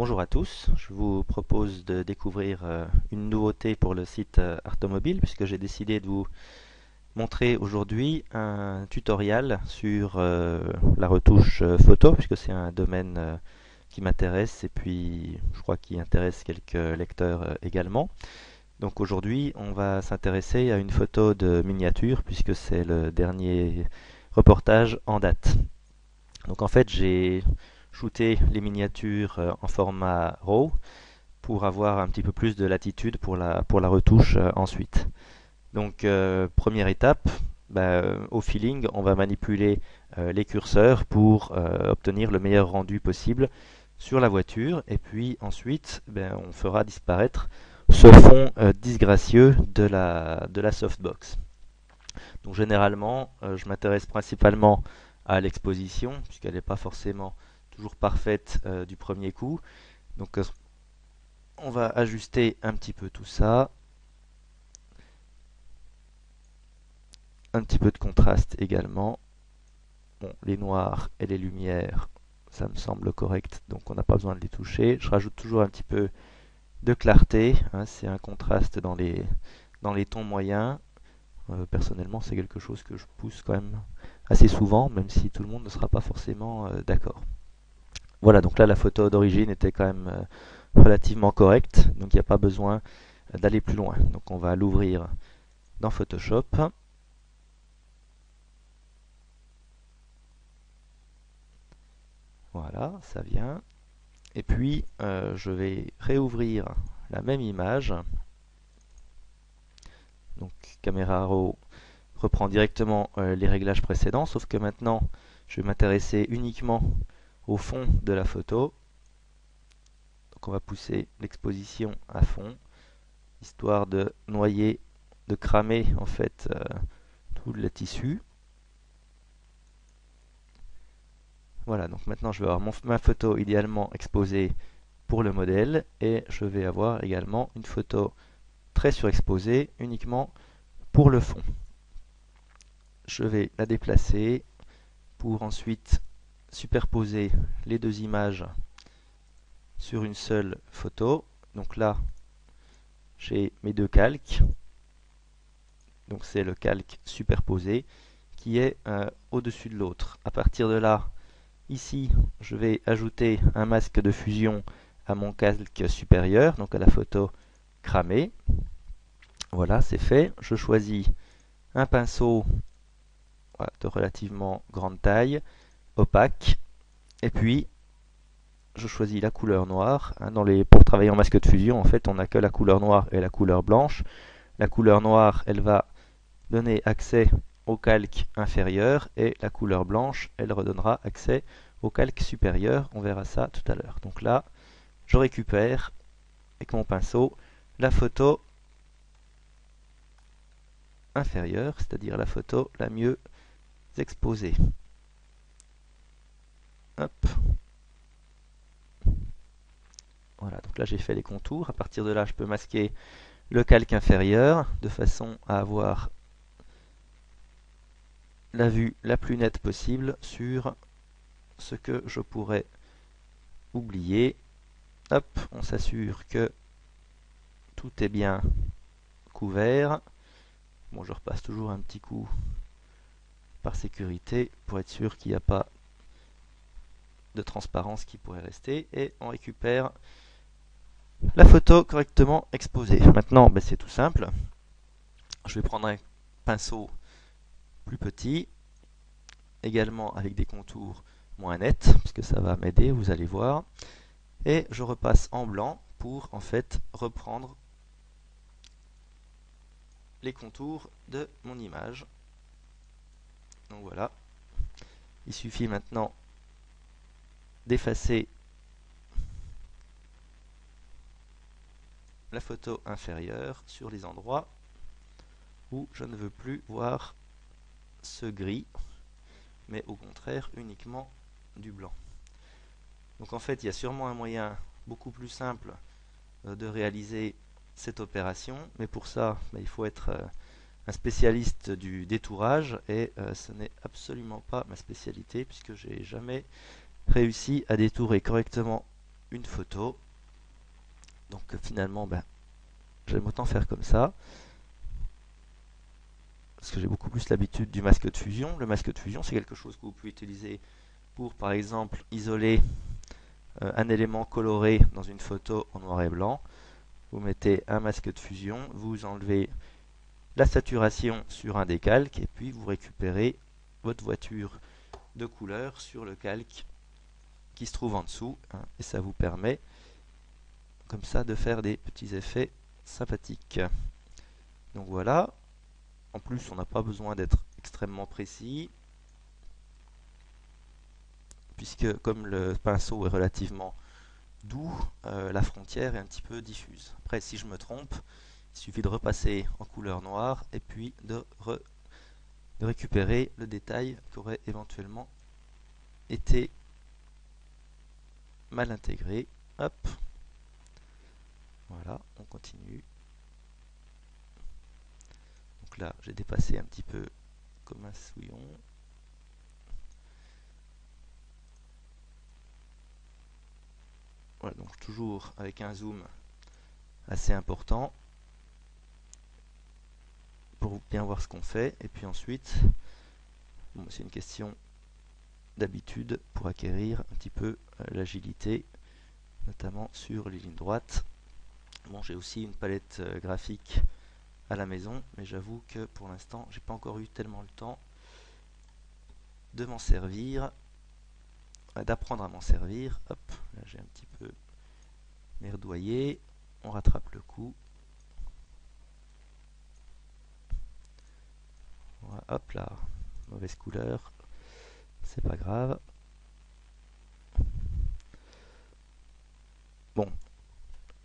Bonjour à tous, je vous propose de découvrir une nouveauté pour le site Artomobile puisque j'ai décidé de vous montrer aujourd'hui un tutoriel sur la retouche photo puisque c'est un domaine qui m'intéresse et puis je crois qu'il intéresse quelques lecteurs également. Donc aujourd'hui on va s'intéresser à une photo de miniature puisque c'est le dernier reportage en date. Donc en fait j'ai shooté les miniatures en format RAW pour avoir un petit peu plus de latitude pour la retouche ensuite. Donc première étape, au feeling, on va manipuler les curseurs pour obtenir le meilleur rendu possible sur la voiture et puis ensuite on fera disparaître ce fond disgracieux de la softbox. Donc généralement, je m'intéresse principalement à l'exposition puisqu'elle n'est pas forcément toujours parfaite du premier coup. Donc on va ajuster un petit peu tout ça. Un petit peu de contraste également. Bon, les noirs et les lumières, ça me semble correct, donc on n'a pas besoin de les toucher. Je rajoute toujours un petit peu de clarté, hein, c'est un contraste dans les tons moyens. Personnellement, c'est quelque chose que je pousse quand même assez souvent, même si tout le monde ne sera pas forcément d'accord. Voilà, donc là la photo d'origine était quand même relativement correcte, donc il n'y a pas besoin d'aller plus loin. Donc on va l'ouvrir dans Photoshop. Voilà, ça vient. Et puis je vais réouvrir la même image. Donc Camera Raw reprend directement les réglages précédents, sauf que maintenant je vais m'intéresser uniquement au fond de la photo. Donc on va pousser l'exposition à fond, histoire de noyer, de cramer en fait tout le tissu. Voilà, donc maintenant je vais avoir ma photo idéalement exposée pour le modèle et je vais avoir également une photo très surexposée uniquement pour le fond. Je vais la déplacer pour ensuite superposer les deux images sur une seule photo. Donc là, j'ai mes deux calques. Donc c'est le calque superposé qui est au-dessus de l'autre. À partir de là, ici, je vais ajouter un masque de fusion à mon calque supérieur, donc à la photo cramée. Voilà, c'est fait. Je choisis un pinceau de relativement grande taille, opaque, et puis je choisis la couleur noire. Hein, pour travailler en masque de fusion, en fait, on n'a que la couleur noire et la couleur blanche. La couleur noire, elle va donner accès au calque inférieur et la couleur blanche, elle redonnera accès au calque supérieur. On verra ça tout à l'heure. Donc là, je récupère avec mon pinceau la photo inférieure, c'est-à-dire la photo la mieux exposée. Hop. Voilà, donc là j'ai fait les contours. À partir de là, je peux masquer le calque inférieur de façon à avoir la vue la plus nette possible sur ce que je pourrais oublier. Hop, on s'assure que tout est bien couvert. Bon, je repasse toujours un petit coup par sécurité pour être sûr qu'il n'y a pas de transparence qui pourrait rester. Et on récupère la photo correctement exposée. Maintenant, c'est tout simple. Je vais prendre un pinceau plus petit, également avec des contours moins nets, parce que ça va m'aider, vous allez voir. Et je repasse en blanc pour en fait reprendre les contours de mon image. Donc voilà, il suffit maintenant d'effacer la photo inférieure sur les endroits où je ne veux plus voir ce gris, mais au contraire uniquement du blanc. Donc en fait, il y a sûrement un moyen beaucoup plus simple de réaliser cette opération, mais pour ça, il faut être un spécialiste du détourage et ce n'est absolument pas ma spécialité puisque j'ai jamais réussi à détourer correctement une photo. Donc finalement, j'aime autant faire comme ça, parce que j'ai beaucoup plus l'habitude du masque de fusion. Le masque de fusion, c'est quelque chose que vous pouvez utiliser pour, par exemple, isoler un élément coloré dans une photo en noir et blanc. Vous mettez un masque de fusion, vous enlevez la saturation sur un des calques, et puis vous récupérez votre voiture de couleur sur le calque qui se trouve en dessous, hein, et ça vous permet comme ça de faire des petits effets sympathiques. Donc voilà, en plus on n'a pas besoin d'être extrêmement précis, puisque comme le pinceau est relativement doux, la frontière est un petit peu diffuse. Après, si je me trompe, il suffit de repasser en couleur noire et puis de récupérer le détail qui aurait éventuellement été mal intégré. Hop, voilà, on continue. Donc là, j'ai dépassé un petit peu comme un souillon. Voilà, donc toujours avec un zoom assez important pour bien voir ce qu'on fait. Et puis ensuite, bon, c'est une question d'habitude pour acquérir un petit peu l'agilité, notamment sur les lignes droites. Bon, j'ai aussi une palette graphique à la maison, mais j'avoue que pour l'instant, j'ai pas encore eu tellement le temps de m'en servir, d'apprendre à m'en servir. Hop, là j'ai un petit peu merdoyé, on rattrape le coup. Voilà, hop là, mauvaise couleur, c'est pas grave. Bon,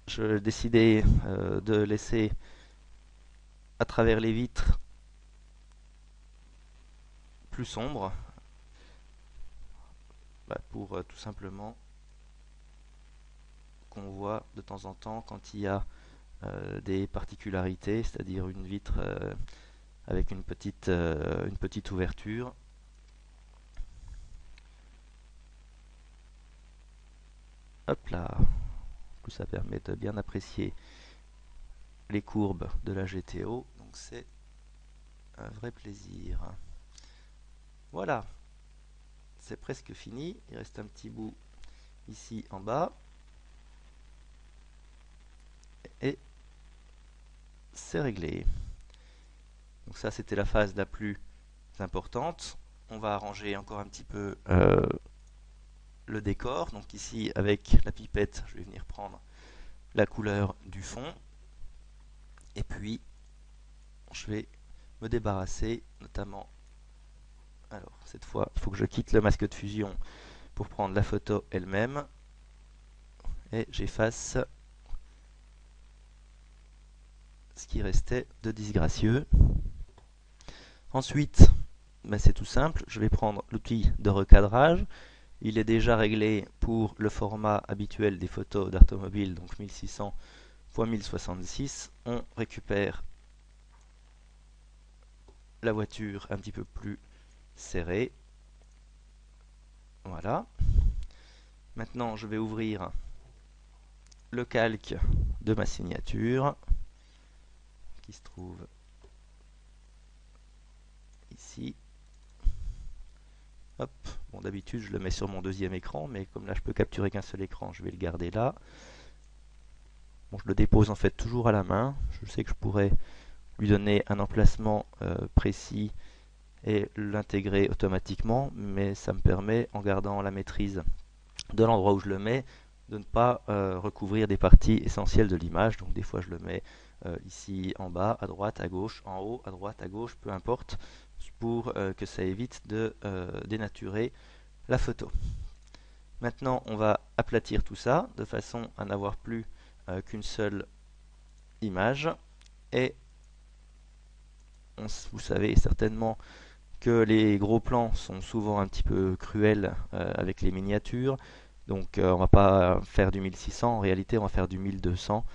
je décidais de laisser à travers les vitres plus sombre, pour tout simplement qu'on voit de temps en temps quand il y a des particularités, c'est-à-dire une vitre avec une petite ouverture. Hop là, ça permet de bien apprécier les courbes de la GTO, donc c'est un vrai plaisir. Voilà, c'est presque fini, il reste un petit bout ici en bas, et c'est réglé. Donc ça, c'était la phase la plus importante. On va arranger encore un petit peu le décor. Donc ici, avec la pipette, je vais venir prendre la couleur du fond, et puis je vais me débarrasser notamment. Alors cette fois, il faut que je quitte le masque de fusion pour prendre la photo elle-même, et j'efface ce qui restait de disgracieux. Ensuite, c'est tout simple, je vais prendre l'outil de recadrage. Il est déjà réglé pour le format habituel des photos d'automobile, donc 1600 x 1066. On récupère la voiture un petit peu plus serrée. Voilà. Maintenant, je vais ouvrir le calque de ma signature qui se trouve ici. Hop. Bon, d'habitude, je le mets sur mon deuxième écran, mais comme là, je peux capturer qu'un seul écran, je vais le garder là. Bon, je le dépose en fait toujours à la main. Je sais que je pourrais lui donner un emplacement précis et l'intégrer automatiquement, mais ça me permet, en gardant la maîtrise de l'endroit où je le mets, de ne pas recouvrir des parties essentielles de l'image. Donc des fois je le mets ici en bas, à droite, à gauche, en haut, à droite, à gauche, peu importe, pour que ça évite de dénaturer la photo. Maintenant on va aplatir tout ça de façon à n'avoir plus qu'une seule image, et vous savez certainement que les gros plans sont souvent un petit peu cruels avec les miniatures, donc on va pas faire du 1600, en réalité on va faire du 1200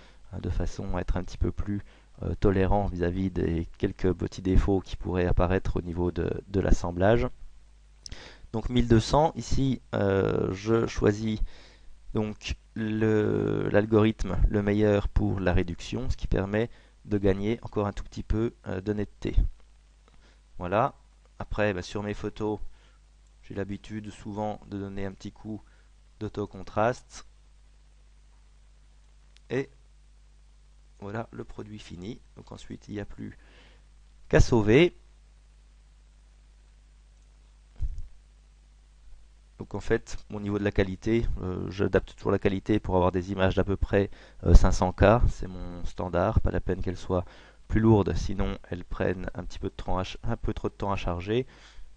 de façon à être un petit peu plus tolérant vis-à-vis des quelques petits défauts qui pourraient apparaître au niveau de l'assemblage. Donc 1200, ici je choisis Donc l'algorithme le meilleur pour la réduction, ce qui permet de gagner encore un tout petit peu de netteté. Voilà. Après, bah, sur mes photos, j'ai l'habitude souvent de donner un petit coup d'autocontraste. Et voilà le produit fini. Donc ensuite, il n'y a plus qu'à sauver. Donc en fait, au niveau de la qualité, j'adapte toujours la qualité pour avoir des images d'à peu près 500K. C'est mon standard, pas la peine qu'elles soient plus lourdes, sinon elles prennent un petit peu de temps un peu trop de temps à charger.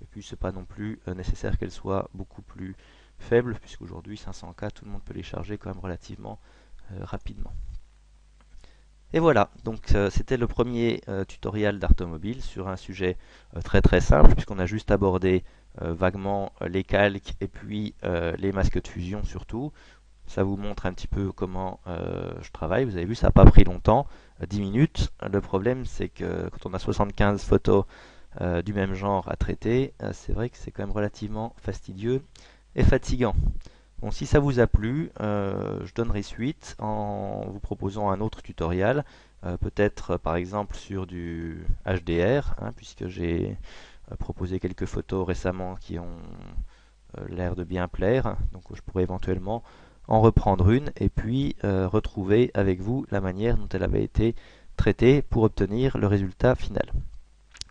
Et puis c'est pas non plus nécessaire qu'elles soient beaucoup plus faibles, puisqu'aujourd'hui 500K, tout le monde peut les charger quand même relativement rapidement. Et voilà, donc c'était le premier tutoriel d'Artomobile sur un sujet très très simple, puisqu'on a juste abordé vaguement les calques et puis les masques de fusion surtout. Ça vous montre un petit peu comment je travaille. Vous avez vu, ça n'a pas pris longtemps, 10 minutes. Le problème, c'est que quand on a 75 photos du même genre à traiter, c'est vrai que c'est quand même relativement fastidieux et fatigant. Bon, si ça vous a plu, je donnerai suite en vous proposant un autre tutoriel, peut-être par exemple sur du HDR, hein, puisque j'ai proposé quelques photos récemment qui ont l'air de bien plaire, donc je pourrais éventuellement en reprendre une et puis retrouver avec vous la manière dont elle avait été traitée pour obtenir le résultat final.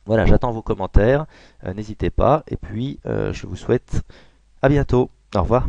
Voilà, j'attends vos commentaires, n'hésitez pas, et puis je vous souhaite à bientôt. Au revoir.